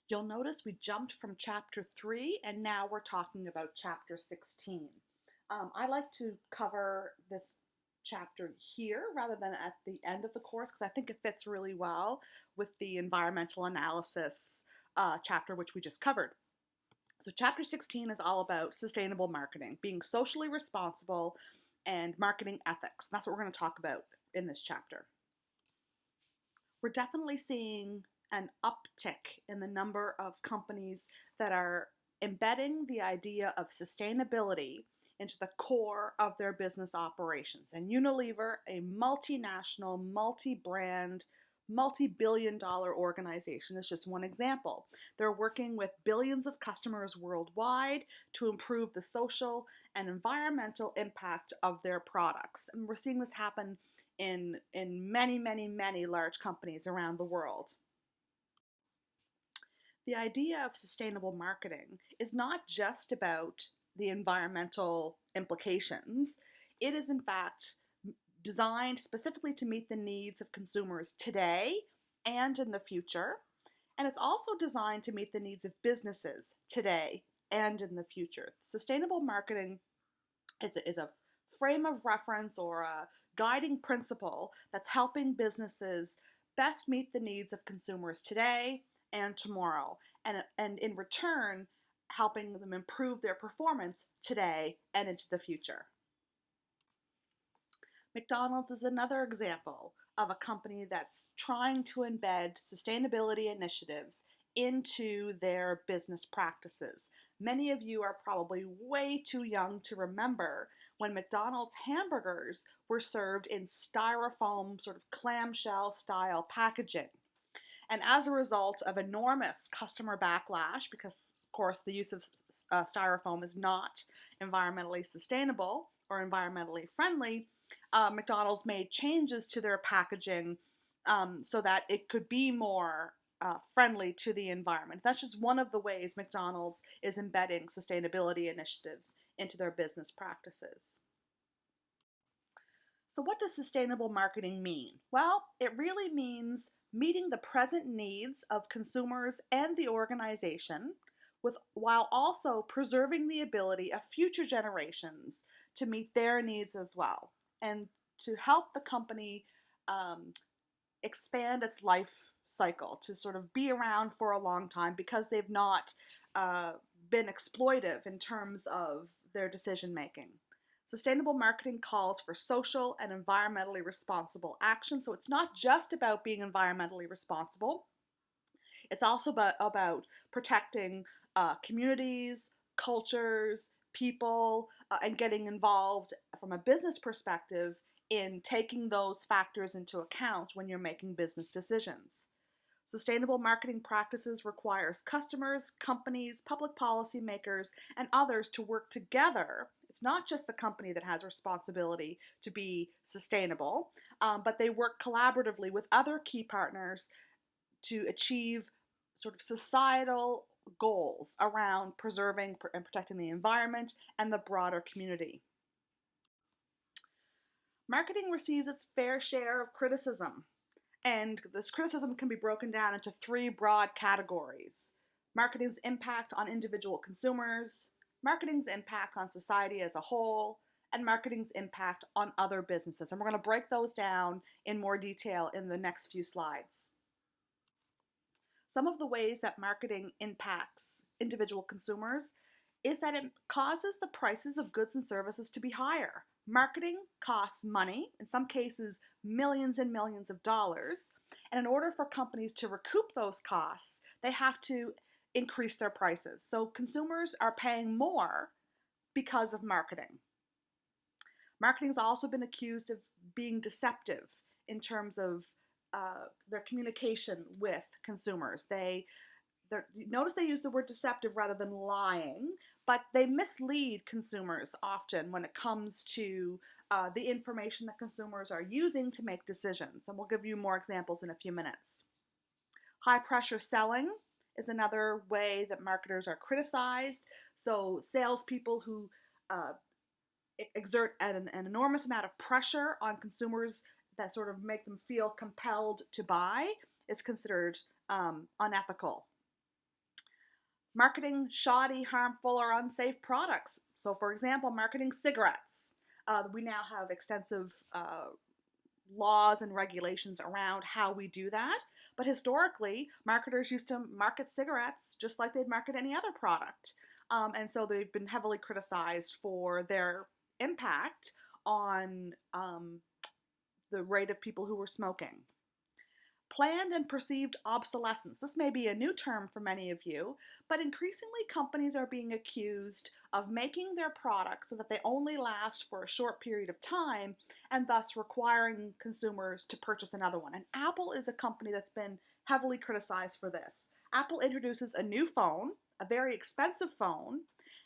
You'll notice we jumped from chapter 3 and now we're talking about chapter 16. I like to cover this chapter here rather than at the end of the course because I think it fits really well with the environmental analysis chapter which we just covered. So, chapter 16 is all about sustainable marketing, being socially responsible, and marketing ethics. That's what we're going to talk about in this chapter. We're definitely seeing an uptick in the number of companies that are embedding the idea of sustainability into the core of their business operations. And Unilever, a multinational, multi brand, multi billion dollar organization, is just one example. They're working with billions of customers worldwide to improve the social and environmental impact of their products. And we're seeing this happen in many large companies around the world. The idea of sustainable marketing is not just about the environmental implications. It is in fact designed specifically to meet the needs of consumers today and in the future. And it's also designed to meet the needs of businesses today and in the future. Sustainable marketing is a frame of reference or a guiding principle that's helping businesses best meet the needs of consumers today and tomorrow, and in return, helping them improve their performance today and into the future. McDonald's is another example of a company that's trying to embed sustainability initiatives into their business practices. Many of you are probably way too young to remember when McDonald's hamburgers were served in styrofoam, sort of clamshell style packaging. And as a result of enormous customer backlash, because of course the use of styrofoam is not environmentally sustainable or environmentally friendly, McDonald's made changes to their packaging so that it could be more friendly to the environment. That's just one of the ways McDonald's is embedding sustainability initiatives into their business practices. So, what does sustainable marketing mean? Well, it really means meeting the present needs of consumers and the organization while also preserving the ability of future generations to meet their needs as well, and to help the company um, expand its life cycle to sort of be around for a long time because they've not uh, been exploitive in terms of their decision making. Sustainable marketing calls for social and environmentally responsible action. So it's not just about being environmentally responsible, it's also about protecting communities, cultures, people, and getting involved from a business perspective in taking those factors into account when you're making business decisions. Sustainable marketing practices requires customers, companies, public policy makers, and others to work together. It's not just the company that has responsibility to be sustainable, but they work collaboratively with other key partners to achieve sort of societal goals around preserving and protecting the environment and the broader community. Marketing receives its fair share of criticism, and this criticism can be broken down into three broad categories: marketing's impact on individual consumers, marketing's impact on society as a whole, and marketing's impact on other businesses. And we're going to break those down in more detail in the next few slides. Some of the ways that marketing impacts individual consumers is that it causes the prices of goods and services to be higher. Marketing costs money, in some cases millions and millions of dollars, and in order for companies to recoup those costs, they have to increase their prices. So consumers are paying more because of marketing. Marketing has also been accused of being deceptive in terms of their communication with consumers. Notice they use the word deceptive rather than lying, but they mislead consumers often when it comes to the information that consumers are using to make decisions. And we'll give you more examples in a few minutes. High pressure selling is another way that marketers are criticized. So salespeople who exert an enormous amount of pressure on consumers that sort of make them feel compelled to buy is considered unethical. Marketing shoddy, harmful, or unsafe products. So, for example, marketing cigarettes. We now have extensive laws and regulations around how we do that. But historically, marketers used to market cigarettes just like they'd market any other product. And so they've been heavily criticized for their impact on the rate of people who were smoking. Planned and perceived obsolescence. This may be a new term for many of you, but increasingly companies are being accused of making their products so that they only last for a short period of time and thus requiring consumers to purchase another one. And Apple is a company that's been heavily criticized for this. Apple introduces a new phone, a very expensive phone,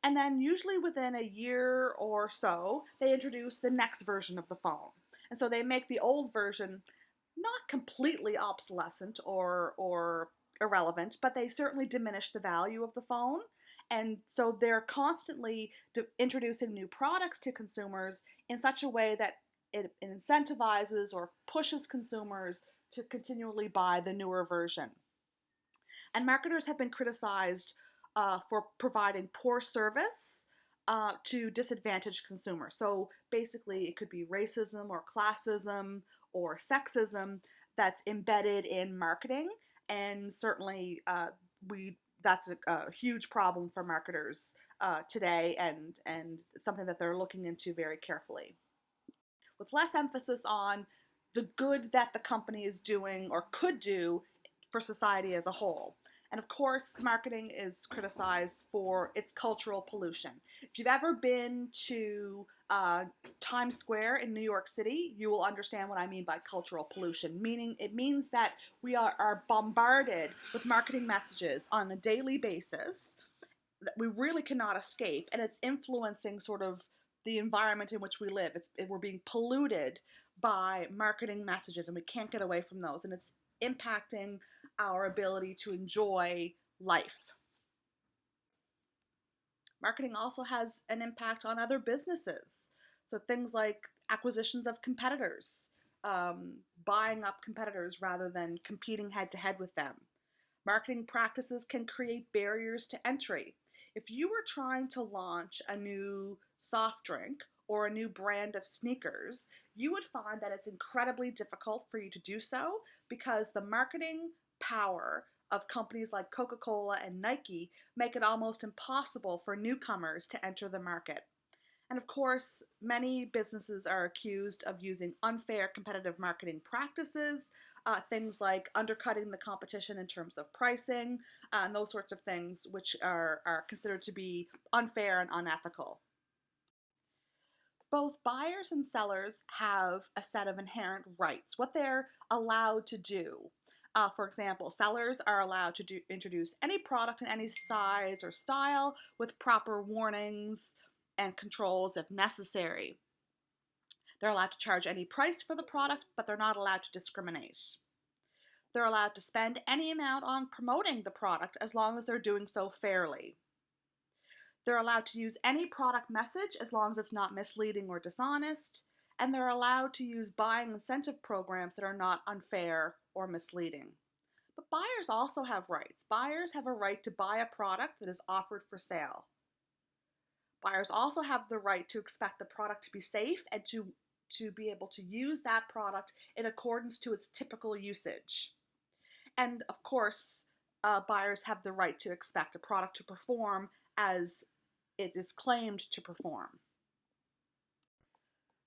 and then usually within a year or so, they introduce the next version of the phone. And so they make the old version not completely obsolescent or irrelevant, but they certainly diminish the value of the phone. And so they're constantly introducing new products to consumers in such a way that it incentivizes or pushes consumers to continually buy the newer version. And marketers have been criticized for providing poor service to disadvantaged consumers. So basically, it could be racism or classism or sexism that's embedded in marketing, and certainly that's a huge problem for marketers today, and something that they're looking into very carefully. With less emphasis on the good that the company is doing or could do for society as a whole. And of course, marketing is criticized for its cultural pollution. If you've ever been to Times Square in New York City, you will understand what I mean by cultural pollution. Meaning, it means that we are bombarded with marketing messages on a daily basis that we really cannot escape, and it's influencing sort of the environment in which we live. We're being polluted by marketing messages, and we can't get away from those, and it's impacting our ability to enjoy life. Marketing also has an impact on other businesses. So things like acquisitions of competitors, buying up competitors rather than competing head to head with them. Marketing practices can create barriers to entry. If you were trying to launch a new soft drink or a new brand of sneakers, you would find that it's incredibly difficult for you to do so because the marketing power of companies like Coca-Cola and Nike make it almost impossible for newcomers to enter the market. And of course, many businesses are accused of using unfair competitive marketing practices, things like undercutting the competition in terms of pricing, and those sorts of things, which are considered to be unfair and unethical. Both buyers and sellers have a set of inherent rights, what they're allowed to do. For example, sellers are allowed to introduce any product in any size or style with proper warnings and controls if necessary. They're allowed to charge any price for the product, but they're not allowed to discriminate. They're allowed to spend any amount on promoting the product as long as they're doing so fairly. They're allowed to use any product message as long as it's not misleading or dishonest, and they're allowed to use buying incentive programs that are not unfair or misleading. But buyers also have rights. Buyers have a right to buy a product that is offered for sale. Buyers also have the right to expect the product to be safe and to be able to use that product in accordance to its typical usage. And of course, buyers have the right to expect a product to perform as it is claimed to perform.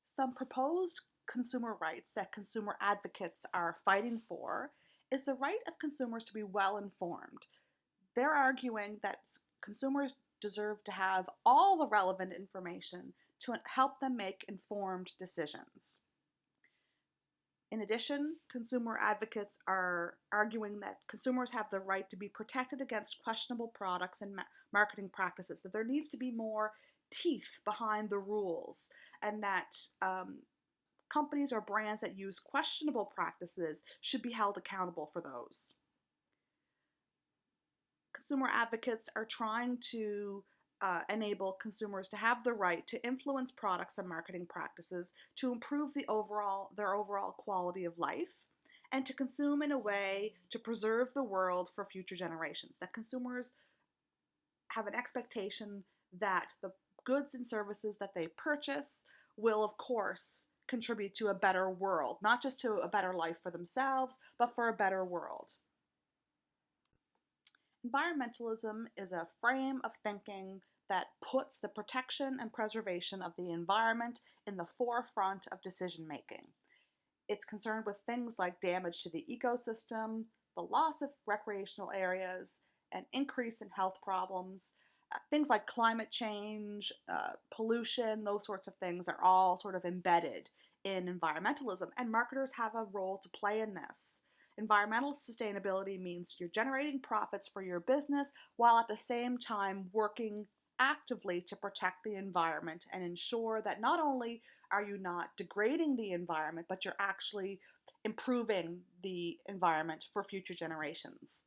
Some proposed consumer rights that consumer advocates are fighting for is the right of consumers to be well informed. They're arguing that consumers deserve to have all the relevant information to help them make informed decisions. In addition, consumer advocates are arguing that consumers have the right to be protected against questionable products and marketing practices, that there needs to be more teeth behind the rules, and that companies or brands that use questionable practices should be held accountable for those. Consumer advocates are trying to enable consumers to have the right to influence products and marketing practices to improve their overall quality of life, and to consume in a way to preserve the world for future generations. That consumers have an expectation that the goods and services that they purchase will, of course, contribute to a better world, not just to a better life for themselves, but for a better world. Environmentalism is a frame of thinking that puts the protection and preservation of the environment in the forefront of decision making. It's concerned with things like damage to the ecosystem, the loss of recreational areas, an increase in health problems. Things like climate change, pollution, those sorts of things are all sort of embedded in environmentalism, and marketers have a role to play in this. Environmental sustainability means you're generating profits for your business while at the same time working actively to protect the environment and ensure that not only are you not degrading the environment, but you're actually improving the environment for future generations.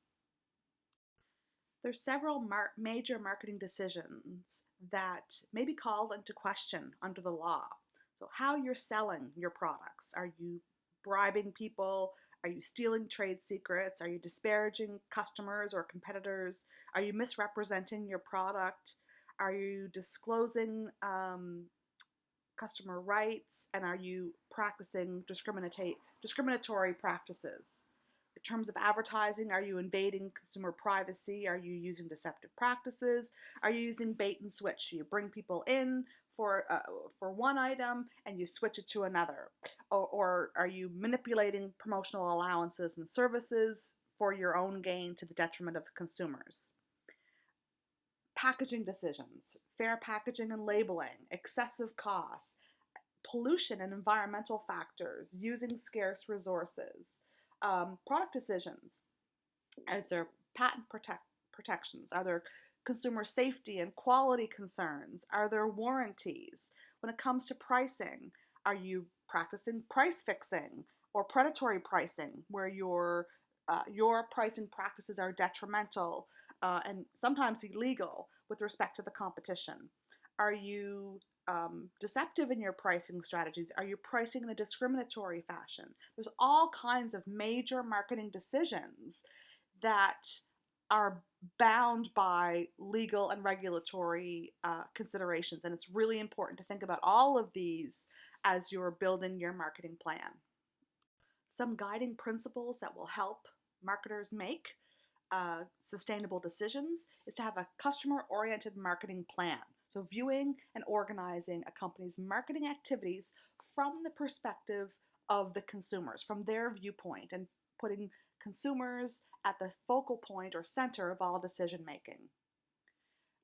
There's several major marketing decisions that may be called into question under the law. So how you're selling your products. Are you bribing people? Are you stealing trade secrets? Are you disparaging customers or competitors? Are you misrepresenting your product? Are you disclosing customer rights? And are you practicing discriminatory practices? In terms of advertising, are you invading consumer privacy? Are you using deceptive practices? Are you using bait and switch? You bring people in for one item and you switch it to another? Or are you manipulating promotional allowances and services for your own gain to the detriment of the consumers? Packaging decisions, fair packaging and labeling, excessive costs, pollution and environmental factors, using scarce resources, product decisions. Is there patent protections? Are there consumer safety and quality concerns? Are there warranties? When it comes to pricing, are you practicing price fixing or predatory pricing where your pricing practices are detrimental and sometimes illegal with respect to the competition? Are you deceptive in your pricing strategies? Are you pricing in a discriminatory fashion? There's all kinds of major marketing decisions that are bound by legal and regulatory considerations, and it's really important to think about all of these as you're building your marketing plan. Some guiding principles that will help marketers make sustainable decisions is to have a customer-oriented marketing plan. So viewing and organizing a company's marketing activities from the perspective of the consumers, from their viewpoint, and putting consumers at the focal point or center of all decision making.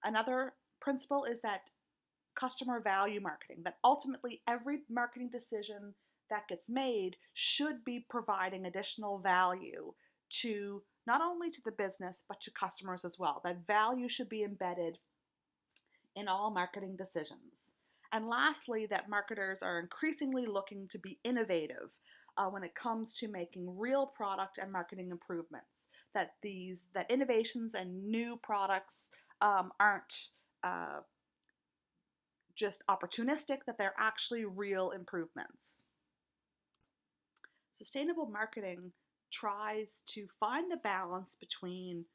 Another principle is that customer value marketing, that ultimately every marketing decision that gets made should be providing additional value to not only to the business but to customers as well. That value should be embedded in all marketing decisions. And lastly, that marketers are increasingly looking to be innovative when it comes to making real product and marketing improvements. That innovations and new products aren't just opportunistic, that they're actually real improvements. Sustainable marketing tries to find the balance between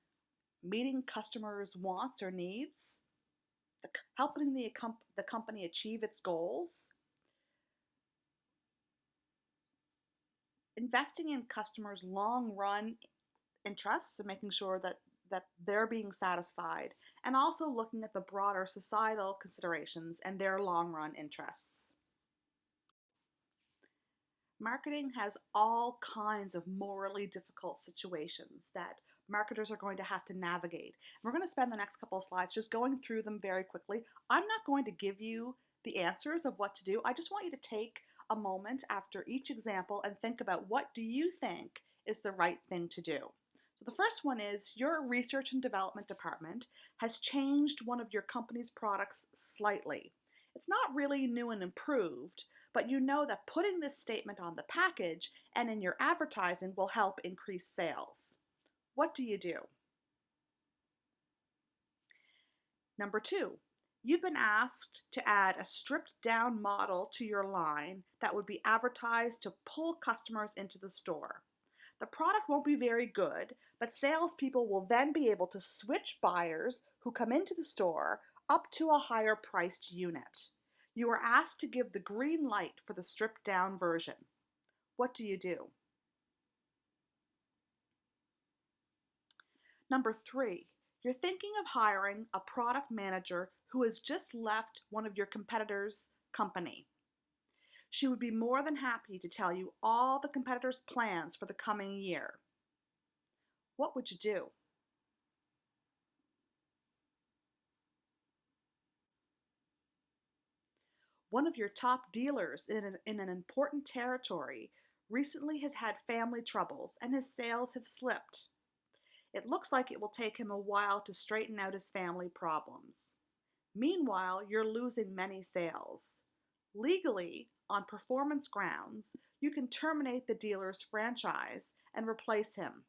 meeting customers' wants or needs, helping the company achieve its goals, investing in customers' long-run interests and making sure that they're being satisfied, and also looking at the broader societal considerations and their long-run interests. Marketing has all kinds of morally difficult situations that marketers are going to have to navigate. We're going to spend the next couple of slides just going through them very quickly. I'm not going to give you the answers of what to do. I just want you to take a moment after each example and think about what do you think is the right thing to do. So the first one is your research and development department has changed one of your company's products slightly. It's not really new and improved, but you know that putting this statement on the package and in your advertising will help increase sales. What do you do? Number 2, you've been asked to add a stripped down model to your line that would be advertised to pull customers into the store. The product won't be very good, but salespeople will then be able to switch buyers who come into the store up to a higher priced unit. You are asked to give the green light for the stripped down version. What do you do? Number 3, you're thinking of hiring a product manager who has just left one of your competitors' company. She would be more than happy to tell you all the competitors' plans for the coming year. What would you do? One of your top dealers in an important territory recently has had family troubles and his sales have slipped. It looks like it will take him a while to straighten out his family problems. Meanwhile, you're losing many sales. Legally, on performance grounds, you can terminate the dealer's franchise and replace him.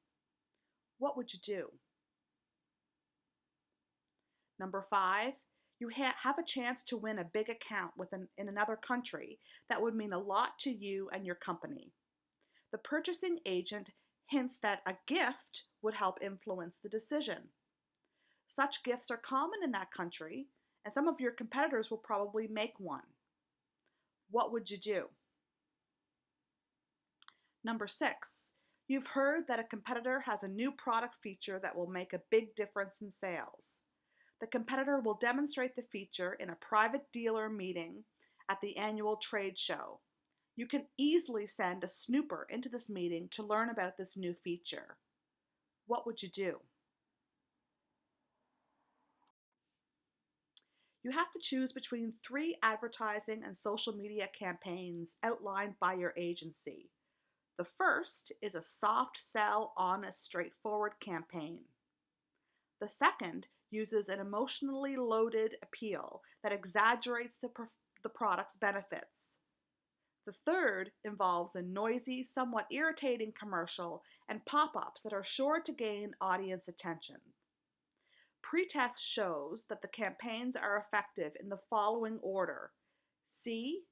What would you do? Number 5, you have a chance to win a big account in another country that would mean a lot to you and your company. The purchasing agent hints that a gift would help influence the decision. Such gifts are common in that country, and some of your competitors will probably make one. What would you do? Number 6, you've heard that a competitor has a new product feature that will make a big difference in sales. The competitor will demonstrate the feature in a private dealer meeting at the annual trade show. You can easily send a snooper into this meeting to learn about this new feature. What would you do? You have to choose between 3 advertising and social media campaigns outlined by your agency. The first is a soft sell, honest, straightforward campaign. The second uses an emotionally loaded appeal that exaggerates the product's benefits. The third involves a noisy, somewhat irritating commercial and pop-ups that are sure to gain audience attention. Pretest shows that the campaigns are effective in the following order: C,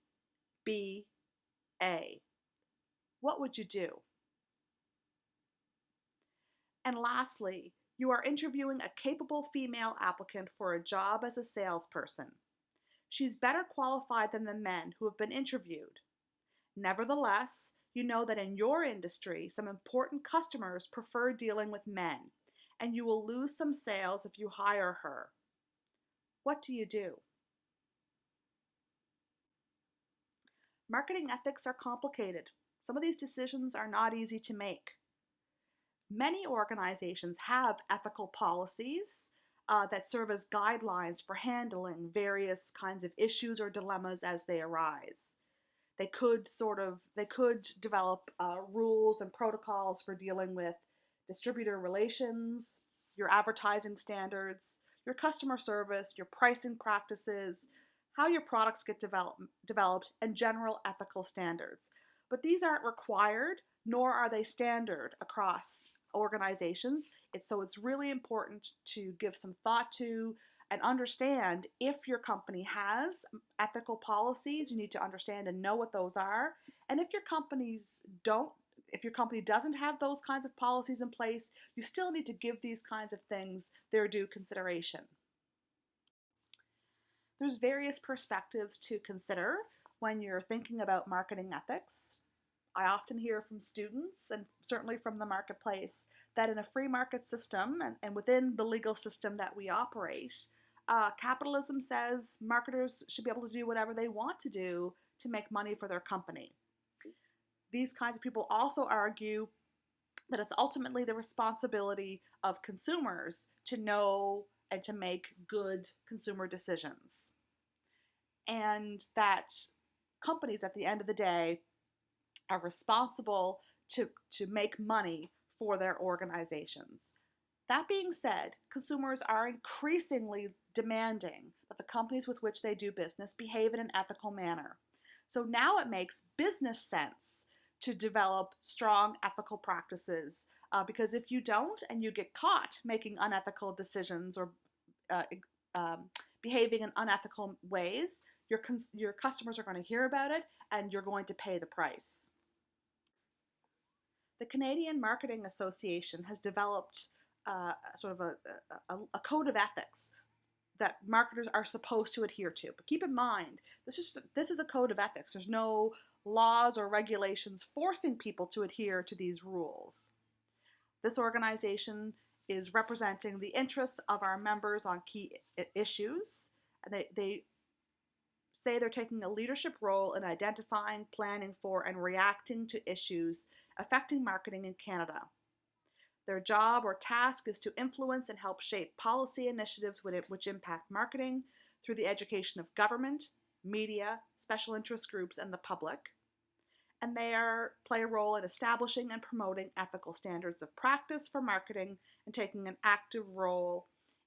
B, A. What would you do? And lastly, you are interviewing a capable female applicant for a job as a salesperson. She's better qualified than the men who have been interviewed. Nevertheless, you know that in your industry, some important customers prefer dealing with men, and you will lose some sales if you hire her. What do you do? Marketing ethics are complicated. Some of these decisions are not easy to make. Many organizations have ethical policies that serve as guidelines for handling various kinds of issues or dilemmas as they arise. They could develop rules and protocols for dealing with distributor relations, your advertising standards, your customer service, your pricing practices, how your products get developed, and general ethical standards. But these aren't required, nor are they standard across organizations. It's really important to give some thought to and understand if your company has ethical policies. You need to understand and know what those are. And if your company doesn't have those kinds of policies in place, you still need to give these kinds of things their due consideration. There's various perspectives to consider when you're thinking about marketing ethics. I often hear from students and certainly from the marketplace that in a free market system and within the legal system that we operate, capitalism says marketers should be able to do whatever they want to do to make money for their company. These kinds of people also argue that it's ultimately the responsibility of consumers to know and to make good consumer decisions. And that companies at the end of the day are responsible to make money for their organizations. That being said, consumers are increasingly demanding that the companies with which they do business behave in an ethical manner. So now it makes business sense to develop strong ethical practices because if you don't and you get caught making unethical decisions or uh, behaving in unethical ways, your customers are going to hear about it and you're going to pay the price. The Canadian Marketing Association has developed sort of a code of ethics that marketers are supposed to adhere to. But keep in mind, this is a code of ethics. There's no laws or regulations forcing people to adhere to these rules. This organization is representing the interests of our members on key issues. And they say they're taking a leadership role in identifying, planning for, and reacting to issues affecting marketing in Canada. Their job or task is to influence and help shape policy initiatives which impact marketing through the education of government, media, special interest groups, and the public. And they play a role in establishing and promoting ethical standards of practice for marketing and taking an active role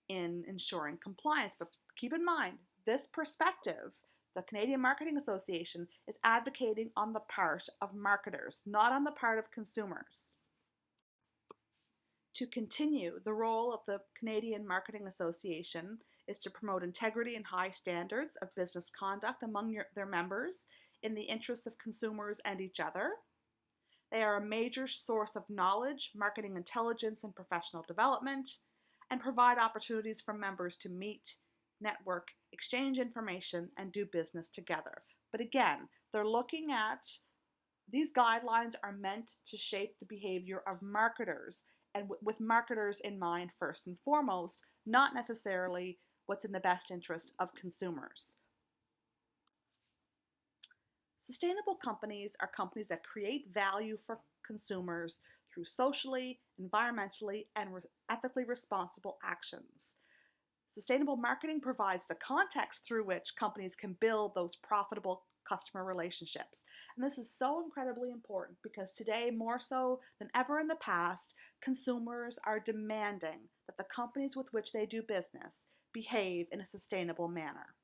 in ensuring compliance. But keep in mind, this perspective, the Canadian Marketing Association, is advocating on the part of marketers, not on the part of consumers. To continue, the role of the Canadian Marketing Association is to promote integrity and high standards of business conduct among their members in the interests of consumers and each other. They are a major source of knowledge, marketing intelligence, and professional development, and provide opportunities for members to meet, network, exchange information, and do business together. But again, they're looking at these guidelines are meant to shape the behavior of marketers, and with marketers in mind first and foremost, not necessarily what's in the best interest of consumers. Sustainable companies are companies that create value for consumers through socially, environmentally, and ethically responsible actions. Sustainable marketing provides the context through which companies can build those profitable customer relationships. And this is so incredibly important because today, more so than ever in the past, consumers are demanding that the companies with which they do business behave in a sustainable manner.